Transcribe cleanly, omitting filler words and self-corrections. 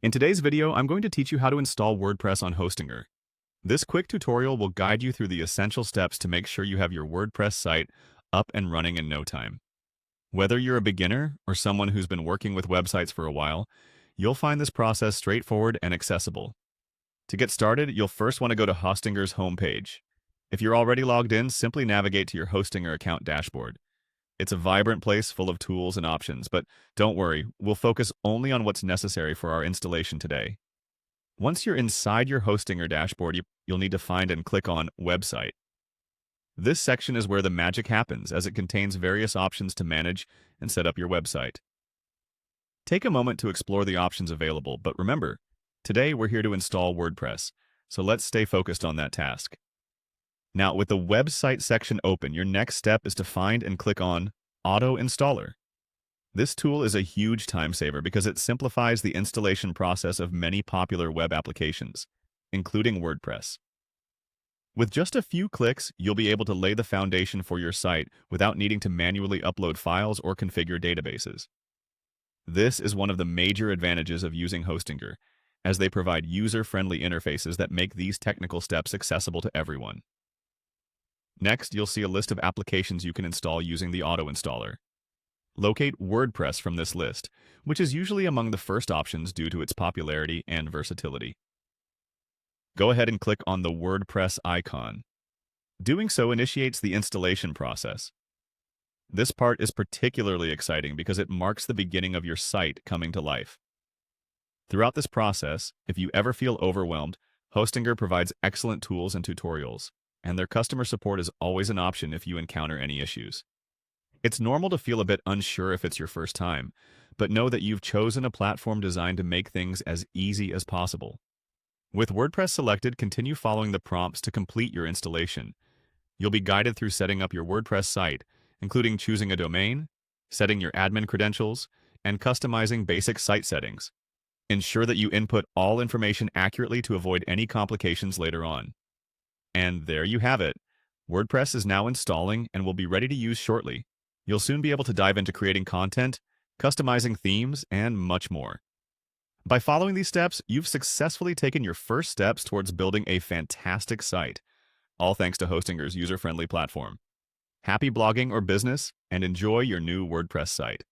In today's video, I'm going to teach you how to install WordPress on Hostinger. This quick tutorial will guide you through the essential steps to make sure you have your WordPress site up and running in no time. Whether you're a beginner or someone who's been working with websites for a while, you'll find this process straightforward and accessible. To get started, you'll first want to go to Hostinger's homepage. If you're already logged in, simply navigate to your Hostinger account dashboard. It's a vibrant place full of tools and options, but don't worry, we'll focus only on what's necessary for our installation today. Once you're inside your Hostinger dashboard, you'll need to find and click on Website. This section is where the magic happens, as it contains various options to manage and set up your website. Take a moment to explore the options available, but remember, today we're here to install WordPress, so let's stay focused on that task. Now, with the website section open, your next step is to find and click on Auto Installer. This tool is a huge time saver because it simplifies the installation process of many popular web applications, including WordPress. With just a few clicks, you'll be able to lay the foundation for your site without needing to manually upload files or configure databases. This is one of the major advantages of using Hostinger, as they provide user-friendly interfaces that make these technical steps accessible to everyone. Next, you'll see a list of applications you can install using the auto installer. Locate WordPress from this list, which is usually among the first options due to its popularity and versatility. Go ahead and click on the WordPress icon. Doing so initiates the installation process. This part is particularly exciting because it marks the beginning of your site coming to life. Throughout this process, if you ever feel overwhelmed, Hostinger provides excellent tools and tutorials, and their customer support is always an option if you encounter any issues. It's normal to feel a bit unsure if it's your first time, but know that you've chosen a platform designed to make things as easy as possible. With WordPress selected, continue following the prompts to complete your installation. You'll be guided through setting up your WordPress site, including choosing a domain, setting your admin credentials, and customizing basic site settings. Ensure that you input all information accurately to avoid any complications later on. And there you have it. WordPress is now installing and will be ready to use shortly. You'll soon be able to dive into creating content, customizing themes, and much more. By following these steps, you've successfully taken your first steps towards building a fantastic site, all thanks to Hostinger's user-friendly platform. Happy blogging or business, and enjoy your new WordPress site.